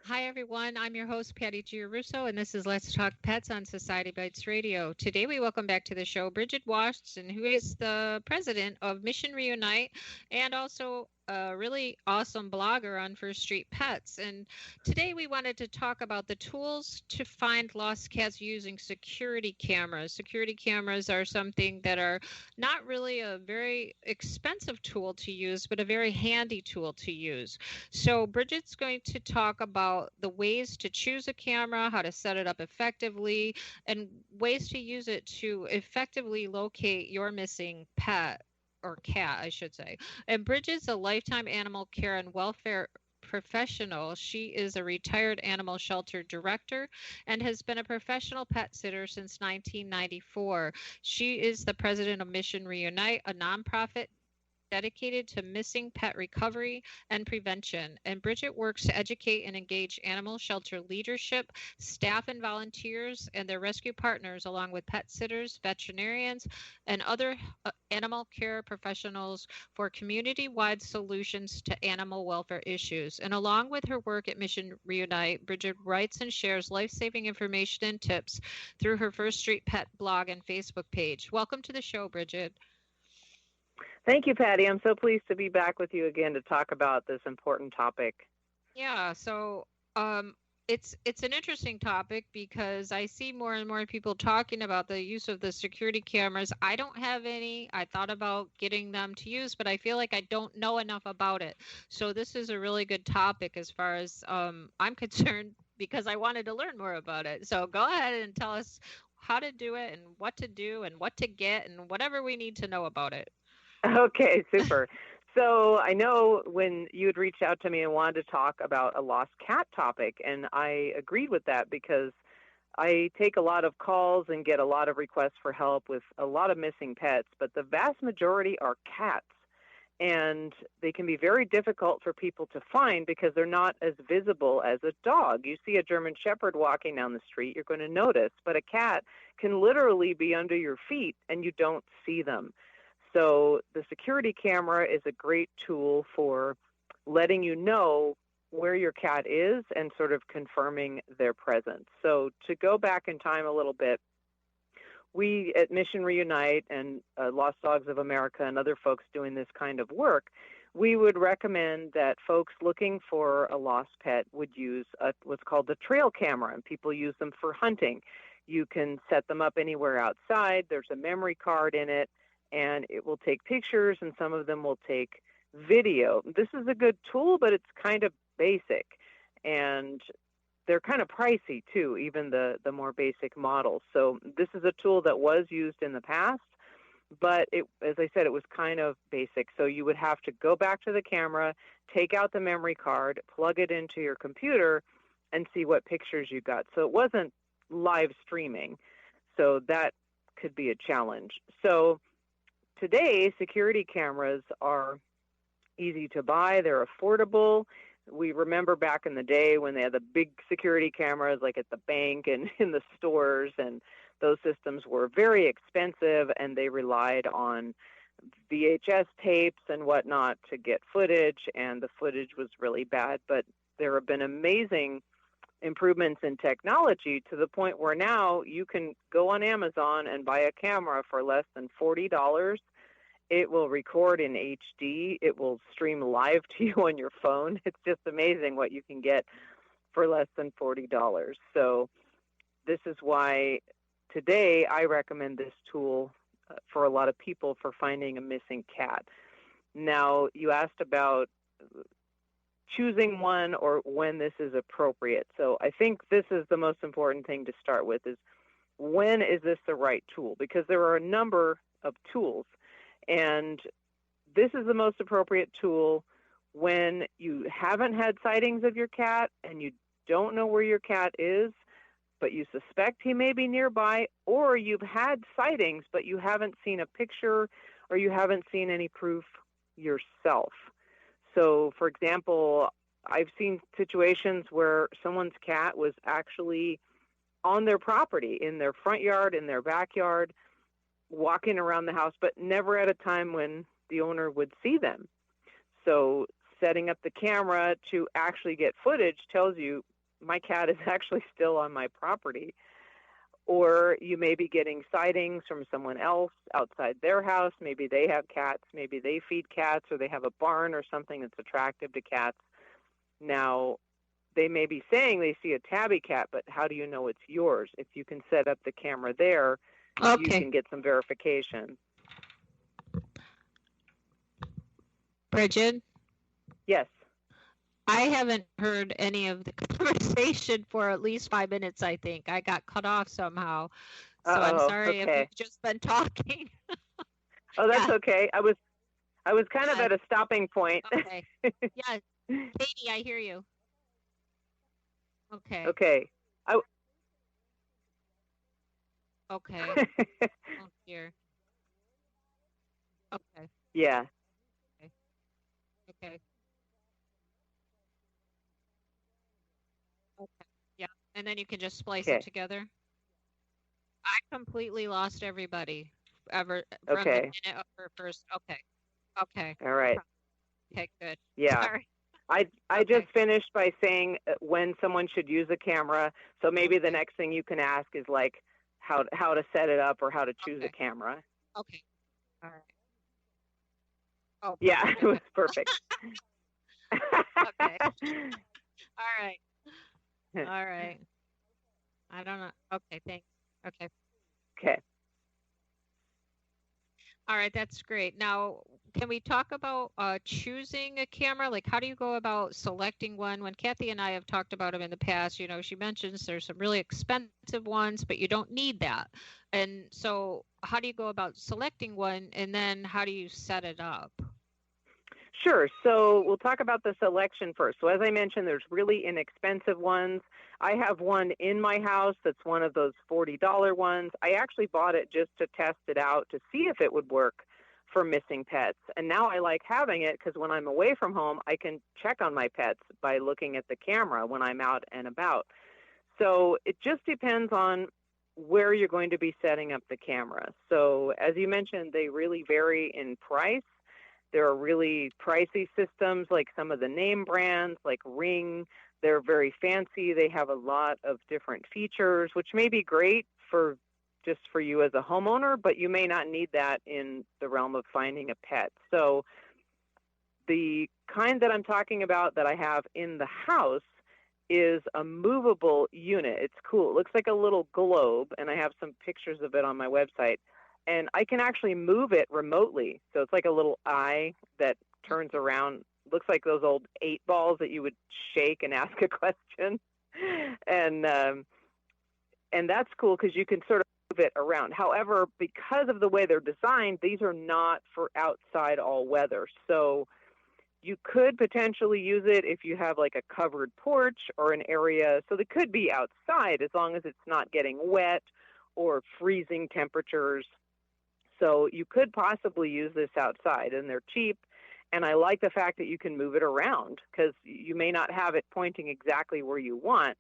Hi, everyone. I'm your host, Patty Giarrusso, and this is Let's Talk Pets on Society Bites Radio. Today, we welcome back to the show BRIGID WASSON, who is the president of Mission Reunite and also a really awesome blogger on First Street Pets. And today, we wanted to talk about the tools to find lost cats using security cameras. Security cameras are something that are not really a very expensive tool to use, but a very handy tool to use. So Bridget's going to talk about the ways to choose a camera, how to set it up effectively, and ways to use it to effectively locate your missing pet or cat, I should say. And Bridget's a lifetime animal care and welfare professional. She is a retired animal shelter director and has been a professional pet sitter since 1994. She is the president of Mission Reunite, a nonprofit dedicated to missing pet recovery and prevention. And Bridget works to educate and engage animal shelter leadership, staff and volunteers, and their rescue partners, along with pet sitters, veterinarians, and other animal care professionals for community-wide solutions to animal welfare issues. And along with her work at Mission Reunite, Bridget writes and shares life-saving information and tips through her First Street Pet blog and Facebook page. Welcome to the show, Bridget. Thank you, Patty. I'm so pleased to be back with you again to talk about this important topic. Yeah, so it's an interesting topic because I see more and more people talking about the use of the security cameras. I don't have any. I thought about getting them to use, but I feel like I don't know enough about it. So this is a really good topic as far as I'm concerned because I wanted to learn more about it. So go ahead and tell us how to do it and what to do and what to get and whatever we need to know about it. Okay, super. So I know when you had reached out to me and wanted to talk about a lost cat topic, and I agreed with that because I take a lot of calls and get a lot of requests for help with a lot of missing pets, but the vast majority are cats. And they can be very difficult for people to find because they're not as visible as a dog. You see a German Shepherd walking down the street, you're going to notice, but a cat can literally be under your feet and you don't see them. So the security camera is a great tool for letting you know where your cat is and sort of confirming their presence. So to go back in time a little bit, we at Mission Reunite and Lost Dogs of America and other folks doing this kind of work, we would recommend that folks looking for a lost pet would use what's called the trail camera, and people use them for hunting. You can set them up anywhere outside. There's a memory card in it, and it will take pictures, and some of them will take video. This is a good tool, but it's kind of basic, and they're kind of pricey too, even the more basic models. So this is a tool that was used in the past, but as I said, it was kind of basic. So you would have to go back to the camera, take out the memory card, plug it into your computer, and see what pictures you got. So it wasn't live streaming, so that could be a challenge. So today, security cameras are easy to buy. They're affordable. We remember back in the day when they had the big security cameras like at the bank and in the stores, and those systems were very expensive, and they relied on VHS tapes and whatnot to get footage, and the footage was really bad. But there have been amazing improvements in technology to the point where now you can go on Amazon and buy a camera for less than $40. It will record in HD. It will stream live to you on your phone. It's just amazing what you can get for less than $40. So this is why today I recommend this tool for a lot of people for finding a missing cat. Now, you asked about choosing one or when this is appropriate. So I think this is the most important thing to start with is when is this the right tool? Because there are a number of tools. And this is the most appropriate tool when you haven't had sightings of your cat and you don't know where your cat is, but you suspect he may be nearby, or you've had sightings, but you haven't seen a picture or you haven't seen any proof yourself. So, for example, I've seen situations where someone's cat was actually on their property, in their front yard, in their backyard, walking around the house, but never at a time when the owner would see them. So setting up the camera to actually get footage tells you my cat is actually still on my property. Or you may be getting sightings from someone else outside their house. Maybe they have cats. Maybe they feed cats, or they have a barn or something that's attractive to cats. Now, they may be saying they see a tabby cat, but how do you know it's yours? If you can set up the camera there, you can get some verification. Brigid? Yes. I haven't heard any of the conversation for at least 5 minutes, I think. I got cut off somehow. So I'm sorry if you've just been talking. Oh, that's okay. I was kind of at a stopping point. Okay. Yeah. Katie, I hear you. Okay. Okay. Okay. Oh, dear. Okay. Yeah. Okay. Okay. Yeah. And then you can just splice it together. I completely lost everybody from the minute of her first. Okay. Okay. All right. Okay, good. Yeah. Sorry. I just finished by saying when someone should use a camera. So maybe the next thing you can ask is like how to set it up or how to choose a camera. Okay. All right. Oh. Yeah, it was perfect. Okay. All right. All right. I don't know. Okay, thanks. Okay. Okay. All right, that's great. Now, can we talk about choosing a camera? Like, how do you go about selecting one? When Kathy and I have talked about them in the past, you know, she mentions there's some really expensive ones, but you don't need that. And so how do you go about selecting one, and then how do you set it up? Sure. So we'll talk about the selection first. So as I mentioned, there's really inexpensive ones. I have one in my house that's one of those $40 ones. I actually bought it just to test it out to see if it would work for missing pets. And now I like having it because when I'm away from home, I can check on my pets by looking at the camera when I'm out and about. So it just depends on where you're going to be setting up the camera. So as you mentioned, they really vary in price. There are really pricey systems like some of the name brands like Ring. They're very fancy. They have a lot of different features, which may be great for just for you as a homeowner, but you may not need that in the realm of finding a pet. So the kind that I'm talking about that I have in the house is a movable unit. It's cool. It looks like a little globe, and I have some pictures of it on my website. And I can actually move it remotely. So it's like a little eye that turns around. Looks like those old 8 balls that you would shake and ask a question. And that's cool because you can sort of move it around. However, because of the way they're designed, these are not for outside all weather. So you could potentially use it if you have like a covered porch or an area. So they could be outside as long as it's not getting wet or freezing temperatures. So you could possibly use this outside, and they're cheap. And I like the fact that you can move it around because you may not have it pointing exactly where you want,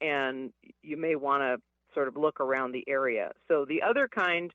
and you may want to sort of look around the area. So the other kind,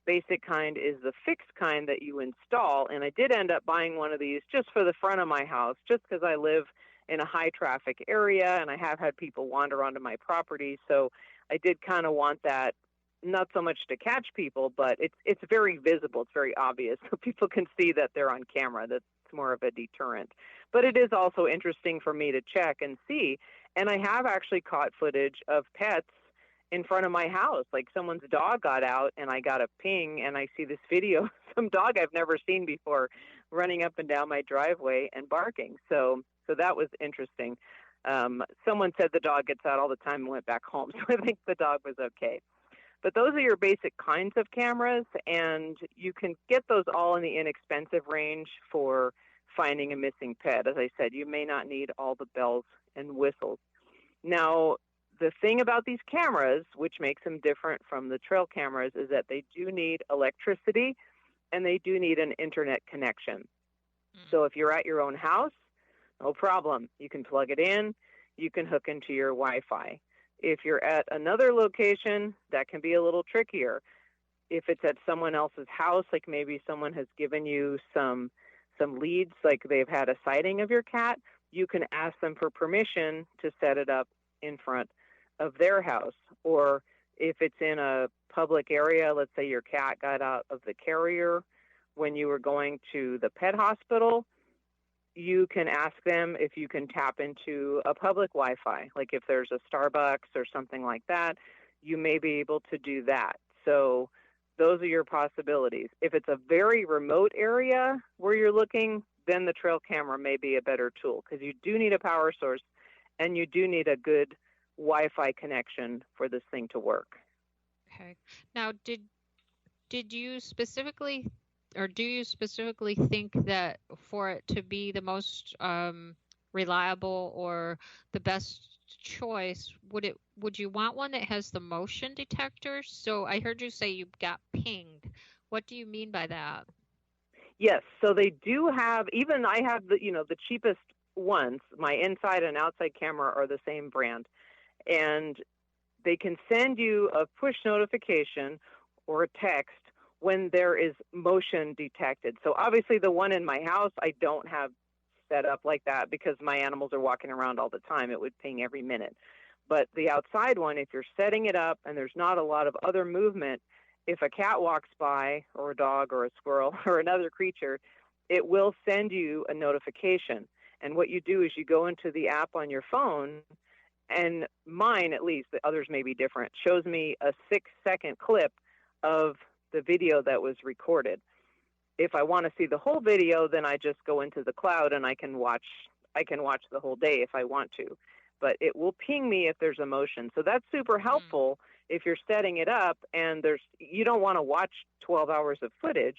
basic kind, is the fixed kind that you install. And I did end up buying one of these just for the front of my house, just because I live in a high traffic area and I have had people wander onto my property. So I did kind of want that. Not so much to catch people, but it's very visible. It's very obvious. So people can see that they're on camera. That's more of a deterrent. But it is also interesting for me to check and see. And I have actually caught footage of pets in front of my house. Like someone's dog got out and I got a ping and I see this video of some dog I've never seen before running up and down my driveway and barking. So that was interesting. Someone said the dog gets out all the time and went back home. So I think the dog was okay. But those are your basic kinds of cameras, and you can get those all in the inexpensive range for finding a missing pet. As I said, you may not need all the bells and whistles. Now, the thing about these cameras, which makes them different from the trail cameras, is that they do need electricity and they do need an internet connection. So if you're at your own house, no problem. You can plug it in. You can hook into your Wi-Fi. If you're at another location, that can be a little trickier. If it's at someone else's house, like maybe someone has given you some leads, like they've had a sighting of your cat, you can ask them for permission to set it up in front of their house. Or if it's in a public area, let's say your cat got out of the carrier when you were going to the pet hospital, you can ask them if you can tap into a public Wi-Fi. Like if there's a Starbucks or something like that, you may be able to do that. So those are your possibilities. If it's a very remote area where you're looking, then the trail camera may be a better tool, because you do need a power source and you do need a good Wi-Fi connection for this thing to work. Okay. Now, did you specifically, or do you specifically think that for it to be the most reliable or the best choice, would you want one that has the motion detector? So I heard you say you got pinged. What do you mean by that? Yes, so they do have, even I have the cheapest ones. My inside and outside camera are the same brand, and they can send you a push notification or a text when there is motion detected. So obviously the one in my house I don't have set up like that because my animals are walking around all the time. It would ping every minute. But the outside one, if you're setting it up and there's not a lot of other movement, if a cat walks by, or a dog or a squirrel or another creature, it will send you a notification. And what you do is you go into the app on your phone, and mine, at least, the others may be different, shows me a 6-second clip of the video that was recorded. If I want to see the whole video, then I just go into the cloud and I can watch the whole day if I want to. But it will ping me if there's a motion. So that's super helpful if you're setting it up and you don't want to watch 12 hours of footage.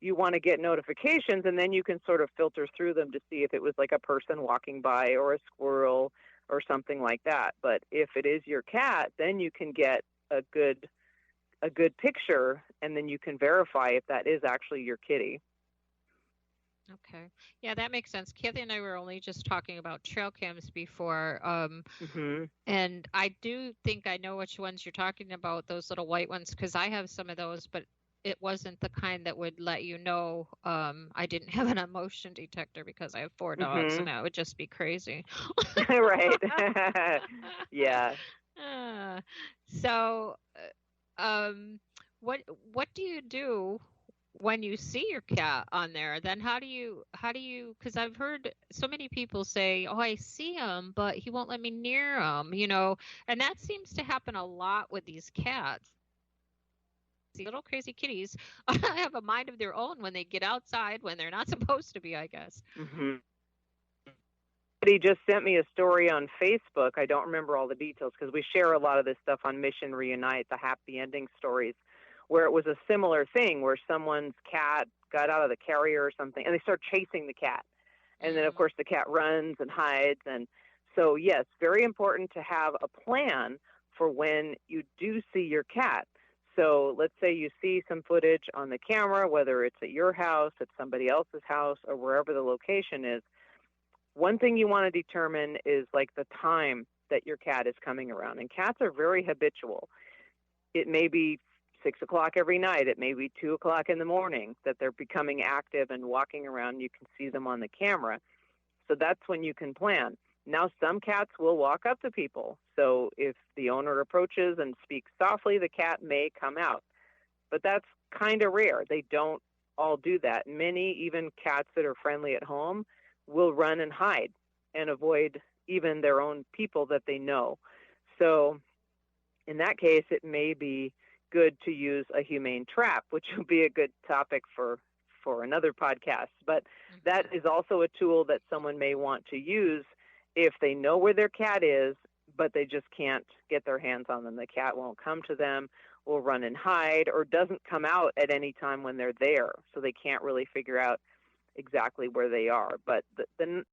You want to get notifications, and then you can sort of filter through them to see if it was like a person walking by or a squirrel or something like that. But if it is your cat, then you can get a good picture, and then you can verify if that is actually your kitty. Okay. Yeah, that makes sense. Kathy and I were only just talking about trail cams before. And I do think I know which ones you're talking about, those little white ones, because I have some of those, but it wasn't the kind that would let you know I didn't have an emotion detector because I have 4 dogs, and that would just be crazy. Right. Yeah. So what do you do when you see your cat on there? Then how do you, because I've heard so many people say, oh, I see him, but he won't let me near him, and that seems to happen a lot with these cats. These little crazy kitties have a mind of their own when they get outside when they're not supposed to be, I guess. He just sent me a story on Facebook. I don't remember all the details because we share a lot of this stuff on Mission Reunite, the happy ending stories, where it was a similar thing where someone's cat got out of the carrier or something, and they start chasing the cat. And then, of course, the cat runs and hides. And so, yes, very important to have a plan for when you do see your cat. So let's say you see some footage on the camera, whether it's at your house, at somebody else's house, or wherever the location is. One thing you want to determine is like the time that your cat is coming around. And cats are very habitual. It may be 6 o'clock every night. It may be 2 o'clock in the morning that they're becoming active and walking around. You can see them on the camera. So that's when you can plan. Now, some cats will walk up to people. So if the owner approaches and speaks softly, the cat may come out. But that's kind of rare. They don't all do that. Many, even cats that are friendly at home, will run and hide and avoid even their own people that they know. So in that case, it may be good to use a humane trap, which will be a good topic for another podcast. But that is also a tool that someone may want to use if they know where their cat is, but they just can't get their hands on them. The cat won't come to them, will run and hide, or doesn't come out at any time when they're there. So they can't really figure out exactly where they are. But the